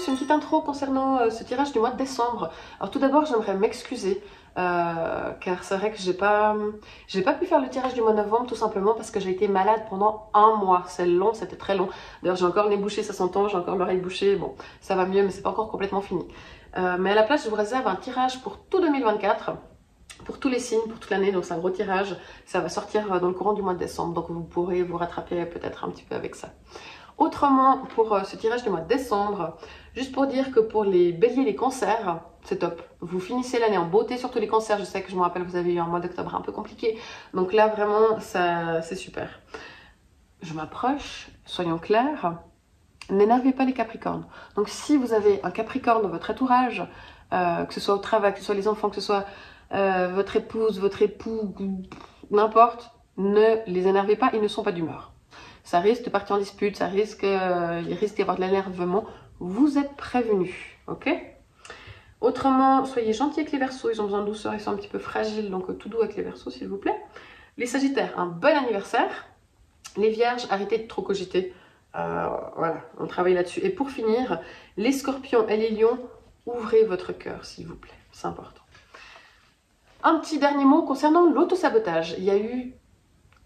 tous, une petite intro concernant ce tirage du mois de décembre. Alors tout d'abord, j'aimerais m'excuser car c'est vrai que j'ai pas pu faire le tirage du mois de novembre tout simplement parce que j'ai été malade pendant un mois. C'est long, c'était très long. D'ailleurs, j'ai encore le nez bouché, ça s'entend, j'ai encore l'oreille bouchée. Bon, ça va mieux, mais c'est pas encore complètement fini. Mais à la place, je vous réserve un tirage pour tout 2024. Pour tous les signes, pour toute l'année, donc c'est un gros tirage. Ça va sortir dans le courant du mois de décembre, donc vous pourrez vous rattraper peut-être un petit peu avec ça. Autrement, pour ce tirage du mois de décembre, juste pour dire que pour les béliers, les cancers, c'est top. Vous finissez l'année en beauté, surtout les cancers. Je sais que je me rappelle, vous avez eu un mois d'octobre un peu compliqué. Donc là, vraiment, c'est super. Je m'approche, soyons clairs. N'énervez pas les capricornes. Donc si vous avez un capricorne dans votre entourage, que ce soit au travail, que ce soit les enfants, que ce soit votre épouse, votre époux, n'importe, ne les énervez pas, ils ne sont pas d'humeur. Ça risque de partir en dispute, il risque d'y avoir de l'énervement. Vous êtes prévenus, ok? Autrement, soyez gentils avec les Verseaux, ils ont besoin de douceur, ils sont un petit peu fragiles, donc tout doux avec les Verseaux, s'il vous plaît. Les Sagittaires, un bon anniversaire. Les Vierges, arrêtez de trop cogiter. Voilà, on travaille là-dessus. Et pour finir, les Scorpions et les Lions, ouvrez votre cœur, s'il vous plaît, c'est important. Un petit dernier mot concernant l'autosabotage. Il y a eu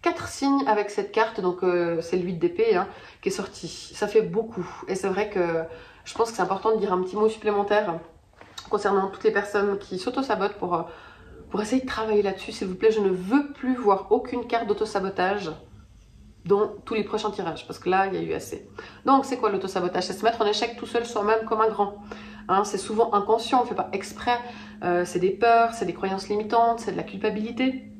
4 signes avec cette carte, donc c'est le 8 d'épée qui est sorti. Ça fait beaucoup. Et c'est vrai que je pense que c'est important de dire un petit mot supplémentaire concernant toutes les personnes qui s'autosabotent pour essayer de travailler là-dessus. S'il vous plaît, je ne veux plus voir aucune carte d'autosabotage dans tous les prochains tirages, parce que là, il y a eu assez. Donc, c'est quoi l'autosabotage? C'est se mettre en échec tout seul soi-même comme un grand. C'est souvent inconscient, on ne fait pas exprès. C'est des peurs, c'est des croyances limitantes, c'est de la culpabilité.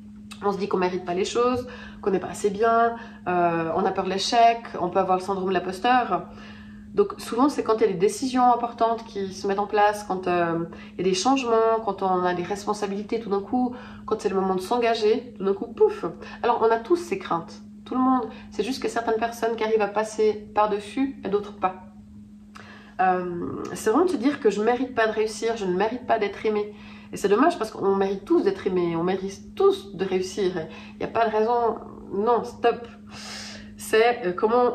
On se dit qu'on ne mérite pas les choses, qu'on n'est pas assez bien, on a peur de l'échec, on peut avoir le syndrome de l'imposteur. Donc souvent, c'est quand il y a des décisions importantes qui se mettent en place, quand il y a des changements, quand on a des responsabilités tout d'un coup, quand c'est le moment de s'engager, tout d'un coup, pouf. Alors, on a tous ces craintes, tout le monde. C'est juste que certaines personnes qui arrivent à passer par-dessus et d'autres pas. C'est vraiment de se dire que je ne mérite pas de réussir, je ne mérite pas d'être aimé. Et c'est dommage parce qu'on mérite tous d'être aimés, on mérite tous de réussir. Il n'y a pas de raison, non, stop. C'est comment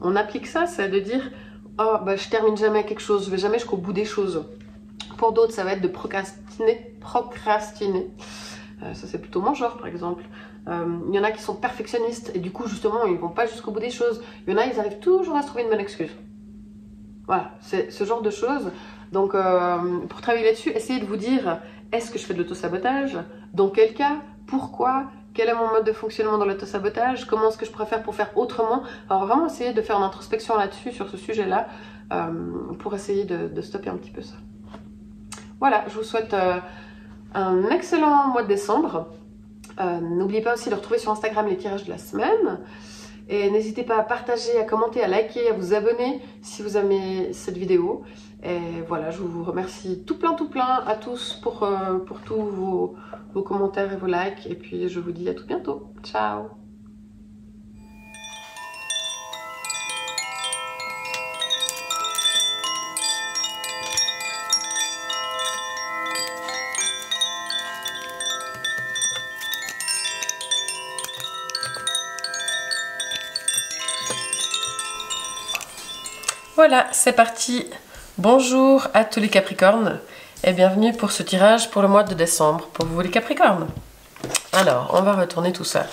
on applique ça, c'est de dire « Oh, bah, je termine jamais quelque chose, je vais jamais jusqu'au bout des choses ». Pour d'autres, ça va être de procrastiner. Ça, c'est plutôt mon genre, par exemple. Il y en a qui sont perfectionnistes et du coup, justement, ils ne vont pas jusqu'au bout des choses. Il y en a, ils arrivent toujours à se trouver une bonne excuse. Voilà, c'est ce genre de choses. Donc, pour travailler là-dessus, essayez de vous dire, est-ce que je fais de l'autosabotage? Dans quel cas? Pourquoi? Quel est mon mode de fonctionnement dans l'autosabotage? Comment est-ce que je préfère pour faire autrement? Alors, vraiment essayer de faire une introspection là-dessus, sur ce sujet-là, pour essayer de stopper un petit peu ça. Voilà, je vous souhaite un excellent mois de décembre. N'oubliez pas aussi de retrouver sur Instagram les tirages de la semaine. Et n'hésitez pas à partager, à commenter, à liker, à vous abonner si vous aimez cette vidéo. Et voilà, je vous remercie tout plein à tous pour tous vos commentaires et vos likes. Et puis je vous dis à tout bientôt. Ciao! Voilà, c'est parti. Bonjour à tous les Capricornes et bienvenue pour ce tirage pour le mois de décembre pour vous les Capricornes. Alors, on va retourner tout ça.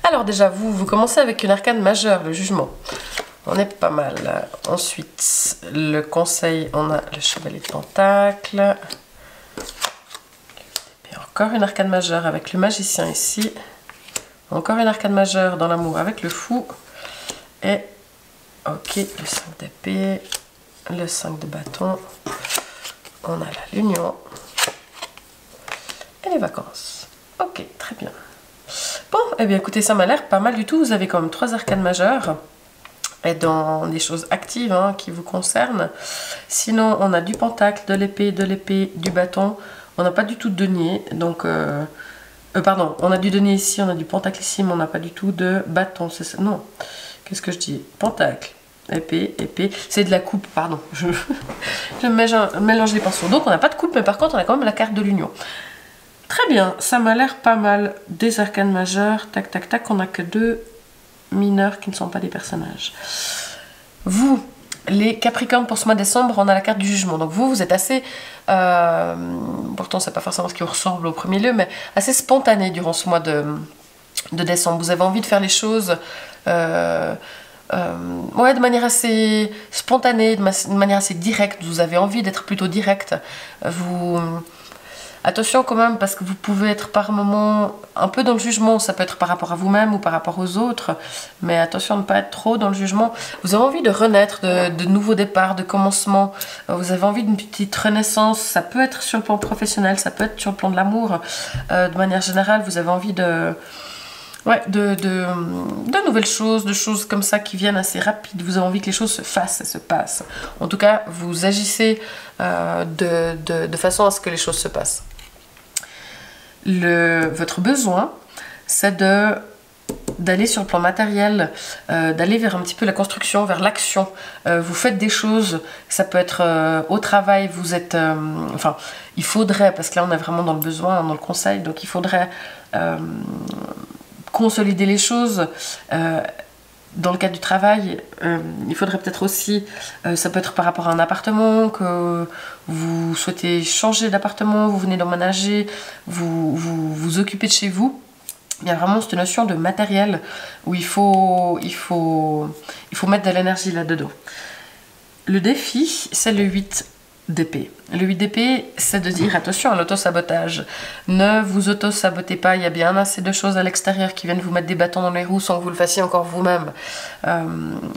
Alors déjà, vous commencez avec une arcane majeure, le jugement. On est pas mal. Ensuite, le conseil, on a le chevalier de pentacle. Et encore une arcane majeure avec le magicien ici. Encore une arcane majeure dans l'amour avec le fou. Et ok, le 5 d'épée, le 5 de bâton, on a là l'union et les vacances. Ok, très bien. Bon, eh bien écoutez, ça m'a l'air pas mal du tout. Vous avez quand même 3 arcanes majeures et dans des choses actives qui vous concernent. Sinon, on a du pentacle, de l'épée, du bâton. On n'a pas du tout de denier, donc... pardon, on a du denier ici, on a du pentacle ici, mais on n'a pas du tout de bâton. Non, qu'est-ce que je dis? Pentacle. Épée, c'est de la coupe, pardon, je mélange les pinceaux. Donc on n'a pas de coupe, mais par contre on a quand même la carte de l'union. Très bien, ça m'a l'air pas mal. Des arcanes majeures, tac tac tac, on n'a que 2 mineurs qui ne sont pas des personnages. Vous, les Capricornes pour ce mois de décembre, on a la carte du jugement. Donc vous êtes assez, pourtant c'est pas forcément ce qui vous ressemble au premier lieu, mais assez spontané durant ce mois de décembre. Vous avez envie de faire les choses ouais, de manière assez spontanée, de manière assez directe. Vous avez envie d'être plutôt direct. Attention quand même, parce que vous pouvez être par moments un peu dans le jugement. Ça peut être par rapport à vous-même ou par rapport aux autres, mais attention à ne pas être trop dans le jugement. Vous avez envie de renaître, de nouveaux départs, de commencements. Vous avez envie d'une petite renaissance. Ça peut être sur le plan professionnel, ça peut être sur le plan de l'amour. De manière générale, vous avez envie ouais, de nouvelles choses, de choses comme ça qui viennent assez rapides. Vous avez envie que les choses se fassent et se passent. En tout cas, vous agissez de façon à ce que les choses se passent. Votre besoin, c'est d'aller sur le plan matériel, d'aller vers un petit peu la construction, vers l'action. Vous faites des choses, ça peut être au travail, vous êtes... enfin, il faudrait, parce que là on est vraiment dans le besoin, dans le conseil, donc il faudrait consolider les choses. Dans le cadre du travail, il faudrait peut-être aussi, ça peut être par rapport à un appartement, que vous souhaitez changer d'appartement, vous venez d'emménager, vous occupez de chez vous. Il y a vraiment cette notion de matériel où il faut mettre de l'énergie là-dedans. Le défi, c'est le 8 d'épée. Le 8 d'épée, c'est de dire attention à l'auto-sabotage. Ne vous auto-sabotez pas, il y a bien assez de choses à l'extérieur qui viennent vous mettre des bâtons dans les roues sans que vous le fassiez encore vous-même.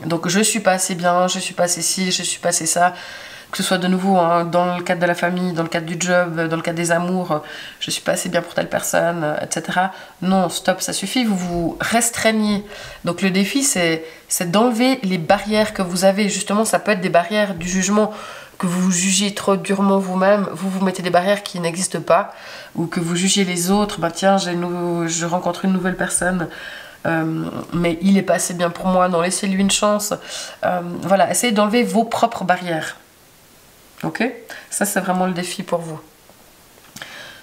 Donc je suis pas assez bien, je suis pas assez ci, je suis pas assez ça. Que ce soit de nouveau hein, dans le cadre de la famille, dans le cadre du job, dans le cadre des amours, je suis pas assez bien pour telle personne, etc. Non, stop, ça suffit, vous vous restreignez. Donc le défi, c'est d'enlever les barrières que vous avez. Justement, ça peut être des barrières du jugement, que vous jugez trop durement vous-même, vous mettez des barrières qui n'existent pas, ou que vous jugez les autres, bah tiens, je rencontre une nouvelle personne, mais il est pas assez bien pour moi, non, laissez-lui une chance. Voilà, essayez d'enlever vos propres barrières. Ok? Ça, c'est vraiment le défi pour vous.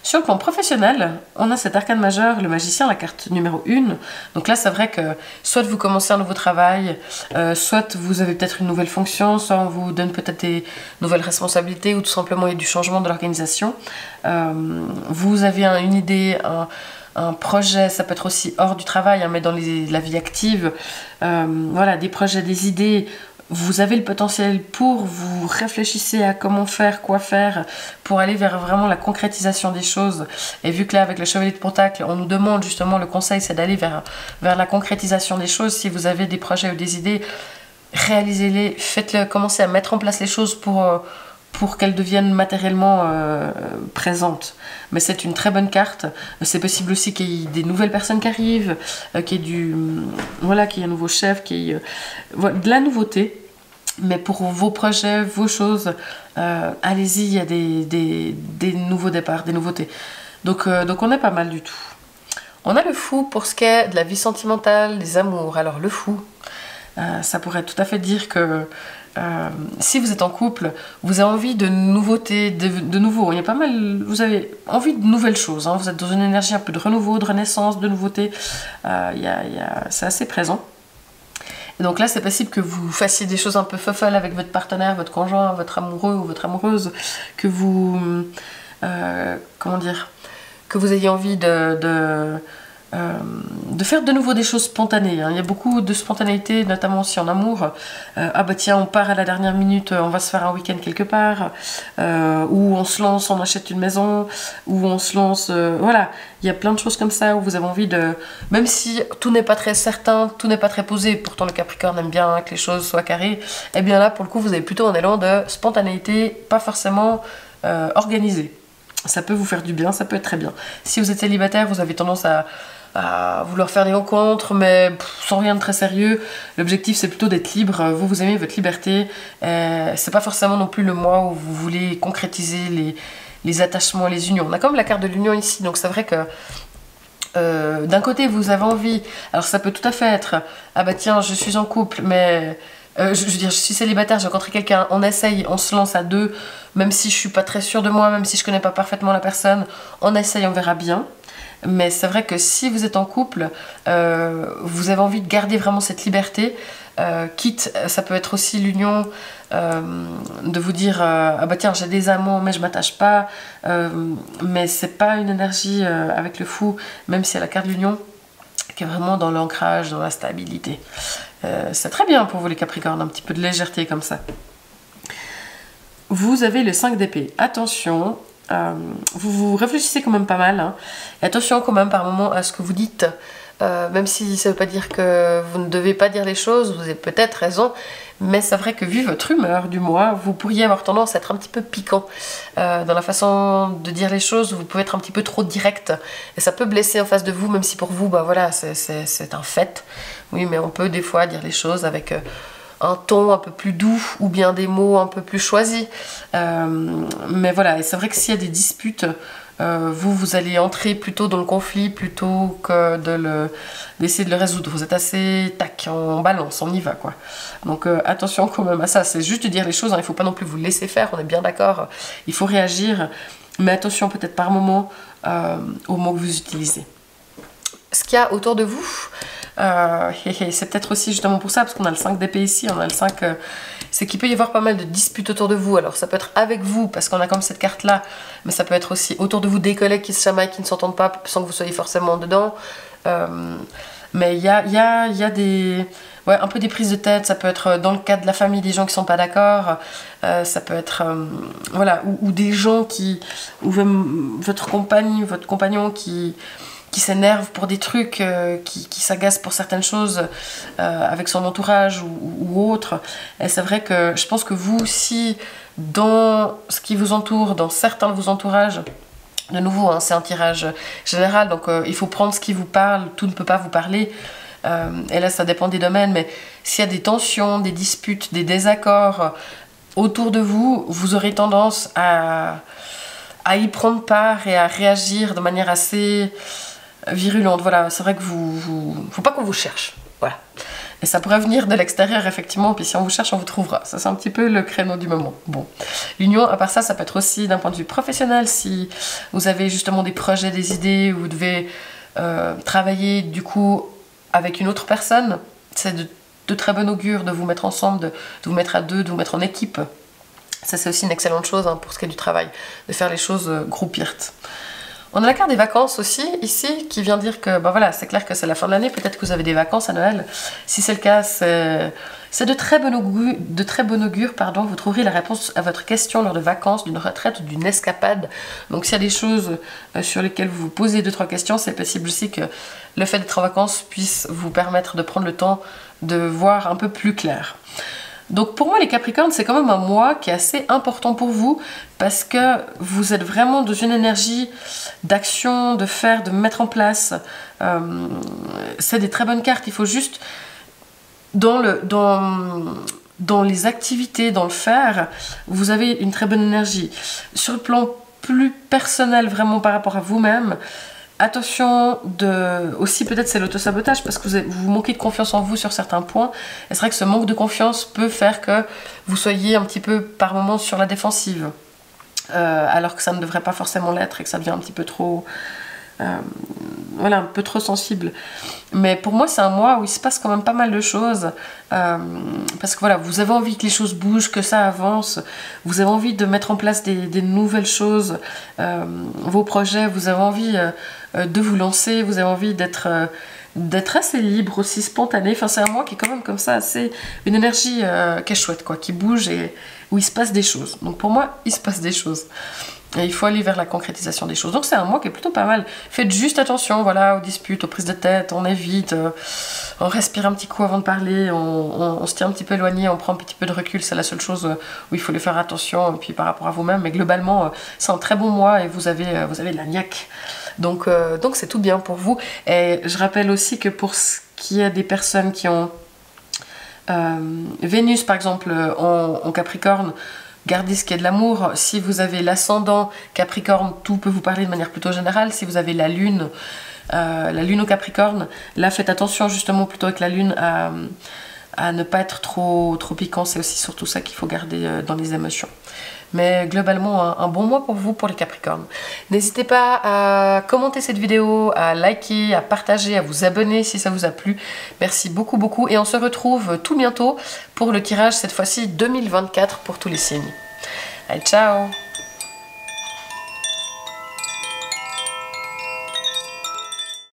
Sur le plan professionnel, on a cet arcane majeur, le magicien, la carte numéro 1. Donc là, c'est vrai que soit vous commencez un nouveau travail, soit vous avez peut-être une nouvelle fonction, soit on vous donne peut-être des nouvelles responsabilités, ou tout simplement il y a du changement de l'organisation. Vous avez une idée, un projet, ça peut être aussi hors du travail, hein, mais dans la vie active. Voilà, des projets, des idées. Vous avez le potentiel pour, vous réfléchissez à comment faire, quoi faire, pour aller vers vraiment la concrétisation des choses. Et vu que là, avec le chevalier de Pentacle, on nous demande justement, le conseil, c'est d'aller vers la concrétisation des choses. Si vous avez des projets ou des idées, réalisez-les, faites-le, commencez à mettre en place les choses pour qu'elles deviennent matériellement présentes. Mais c'est une très bonne carte. C'est possible aussi qu'il y ait des nouvelles personnes qui arrivent, qu'il y ait voilà, qu'il y ait un nouveau chef, qu'il y ait voilà, de la nouveauté. Mais pour vos projets, vos choses, allez-y, il y a des nouveaux départs, des nouveautés. Donc on est pas mal du tout. On a le fou pour ce qui est de la vie sentimentale, des amours. Alors le fou, ça pourrait tout à fait dire que si vous êtes en couple, vous avez envie de nouveautés, de nouveau. Il y a pas mal, vous avez envie de nouvelles choses. Hein. Vous êtes dans une énergie un peu de renouveau, de renaissance, de nouveauté. C'est assez présent. Et donc là, c'est possible que vous fassiez des choses un peu folles avec votre partenaire, votre conjoint, votre amoureux ou votre amoureuse, que vous, comment dire, que vous ayez envie de faire de nouveau des choses spontanées. Hein. Il y a beaucoup de spontanéité, notamment aussi en amour. Ah bah tiens, on part à la dernière minute, on va se faire un week-end quelque part, ou on se lance, on achète une maison, ou on se lance... voilà, il y a plein de choses comme ça où vous avez envie de... Même si tout n'est pas très certain, tout n'est pas très posé, pourtant le Capricorne aime bien que les choses soient carrées, et bien là, pour le coup, vous avez plutôt un élan de spontanéité, pas forcément organisé. Ça peut vous faire du bien, ça peut être très bien. Si vous êtes célibataire, vous avez tendance à vouloir faire des rencontres, mais sans rien de très sérieux. L'objectif, c'est plutôt d'être libre. Vous aimez votre liberté. C'est pas forcément non plus le mois où vous voulez concrétiser les attachements, les unions. On a comme la carte de l'union ici, donc c'est vrai que d'un côté, vous avez envie... Alors ça peut tout à fait être, ah bah tiens, je suis en couple, mais... je veux dire, je suis célibataire, j'ai rencontré quelqu'un, on essaye, on se lance à deux, même si je suis pas très sûre de moi, même si je connais pas parfaitement la personne, on essaye, on verra bien. Mais c'est vrai que si vous êtes en couple, vous avez envie de garder vraiment cette liberté. Quitte, ça peut être aussi l'union de vous dire ah bah tiens, j'ai des amants mais je m'attache pas, mais c'est pas une énergie avec le fou, même si elle a la carte de l'union, qui est vraiment dans l'ancrage, dans la stabilité. C'est très bien pour vous les Capricornes, un petit peu de légèreté comme ça. Vous avez le 5 d'épée. Attention, vous réfléchissez quand même pas mal, hein. Et attention quand même par moment à ce que vous dites. Même si ça ne veut pas dire que vous ne devez pas dire les choses, vous avez peut-être raison, mais c'est vrai que vu votre humeur du mois, vous pourriez avoir tendance à être un petit peu piquant dans la façon de dire les choses. Vous pouvez être un petit peu trop direct et ça peut blesser en face de vous, même si pour vous, bah voilà, c'est un fait. Oui, mais on peut des fois dire les choses avec un ton un peu plus doux ou bien des mots un peu plus choisis. Mais voilà, et c'est vrai que s'il y a des disputes, vous allez entrer plutôt dans le conflit plutôt que d'essayer de le résoudre. Vous êtes assez tac, en balance, on y va quoi. Donc attention quand même à ça, c'est juste de dire les choses, hein, il ne faut pas non plus vous laisser faire, on est bien d'accord, il faut réagir, mais attention peut-être par moment aux mots que vous utilisez. Ce qu'il y a autour de vous, c'est peut-être aussi justement pour ça, parce qu'on a le 5 d'épée ici, on a le 5, c'est qu'il peut y avoir pas mal de disputes autour de vous. Alors ça peut être avec vous, parce qu'on a comme cette carte là, mais ça peut être aussi autour de vous des collègues qui se chamaillent, qui ne s'entendent pas, sans que vous soyez forcément dedans. Mais il y a des... Ouais, un peu des prises de tête, ça peut être dans le cadre de la famille, des gens qui ne sont pas d'accord, ça peut être, voilà, ou des gens qui... ou même votre compagne, votre compagnon qui s'énerve pour des trucs, qui s'agace pour certaines choses avec son entourage ou autre. Et c'est vrai que je pense que vous aussi, dans ce qui vous entoure, dans certains de vos entourages, de nouveau, hein, c'est un tirage général, donc il faut prendre ce qui vous parle, tout ne peut pas vous parler. Et là, ça dépend des domaines, mais s'il y a des tensions, des disputes, des désaccords autour de vous, vous aurez tendance à y prendre part et à réagir de manière assez virulente. Voilà, c'est vrai que faut pas qu'on vous cherche. Voilà. Et ça pourrait venir de l'extérieur, effectivement, puis si on vous cherche, on vous trouvera. Ça, c'est un petit peu le créneau du moment. Bon. L'union, à part ça, ça peut être aussi d'un point de vue professionnel, si vous avez justement des projets, des idées, où vous devez travailler, du coup, avec une autre personne, c'est de très bon augure de vous mettre ensemble, de vous mettre à deux, de vous mettre en équipe. Ça, c'est aussi une excellente chose, hein, pour ce qui est du travail, de faire les choses groupirt. On a la carte des vacances aussi, ici, qui vient dire que, ben voilà, c'est clair que c'est la fin de l'année, peut-être que vous avez des vacances à Noël. Si c'est le cas, c'est de très bon augure, pardon, vous trouverez la réponse à votre question lors de vacances, d'une retraite ou d'une escapade. Donc s'il y a des choses sur lesquelles vous vous posez 2-3 questions, c'est possible aussi que le fait d'être en vacances puisse vous permettre de prendre le temps de voir un peu plus clair. Donc pour moi les Capricornes, c'est quand même un mois qui est assez important pour vous parce que vous êtes vraiment dans une énergie d'action, de faire, de mettre en place. C'est des très bonnes cartes, il faut juste dans les activités, dans le faire, vous avez une très bonne énergie. Sur le plan plus personnel, vraiment par rapport à vous-même, attention aussi peut-être c'est l'autosabotage parce que vous manquez de confiance en vous sur certains points et c'est vrai que ce manque de confiance peut faire que vous soyez un petit peu par moments sur la défensive alors que ça ne devrait pas forcément l'être et que ça devient un petit peu trop voilà, un peu trop sensible. Mais pour moi c'est un mois où il se passe quand même pas mal de choses parce que voilà, vous avez envie que les choses bougent, que ça avance, vous avez envie de mettre en place des nouvelles choses, vos projets, vous avez envie de vous lancer, vous avez envie d'être assez libre, aussi spontané. Enfin c'est un mois qui est quand même comme ça, assez une énergie qui est chouette quoi, qui bouge et où il se passe des choses. Donc pour moi il se passe des choses. Et il faut aller vers la concrétisation des choses. Donc c'est un mois qui est plutôt pas mal. Faites juste attention, voilà, aux disputes, aux prises de tête, on évite, on respire un petit coup avant de parler, on se tient un petit peu éloigné, on prend un petit peu de recul, c'est la seule chose où il faut les faire attention, et puis par rapport à vous-même. Mais globalement, c'est un très bon mois et vous avez de la niaque. Donc c'est tout bien pour vous. Et je rappelle aussi que pour ce qui est des personnes qui ont Vénus par exemple en Capricorne, gardez ce qui est de l'amour. Si vous avez l'ascendant Capricorne, tout peut vous parler de manière plutôt générale. Si vous avez la lune au Capricorne, là faites attention justement plutôt avec la lune à ne pas être trop piquant. C'est aussi surtout ça qu'il faut garder dans les émotions. Mais globalement, un bon mois pour vous, pour les Capricornes. N'hésitez pas à commenter cette vidéo, à liker, à partager, à vous abonner si ça vous a plu. Merci beaucoup, beaucoup. Et on se retrouve tout bientôt pour le tirage, cette fois-ci 2024 pour tous les signes. Allez, ciao!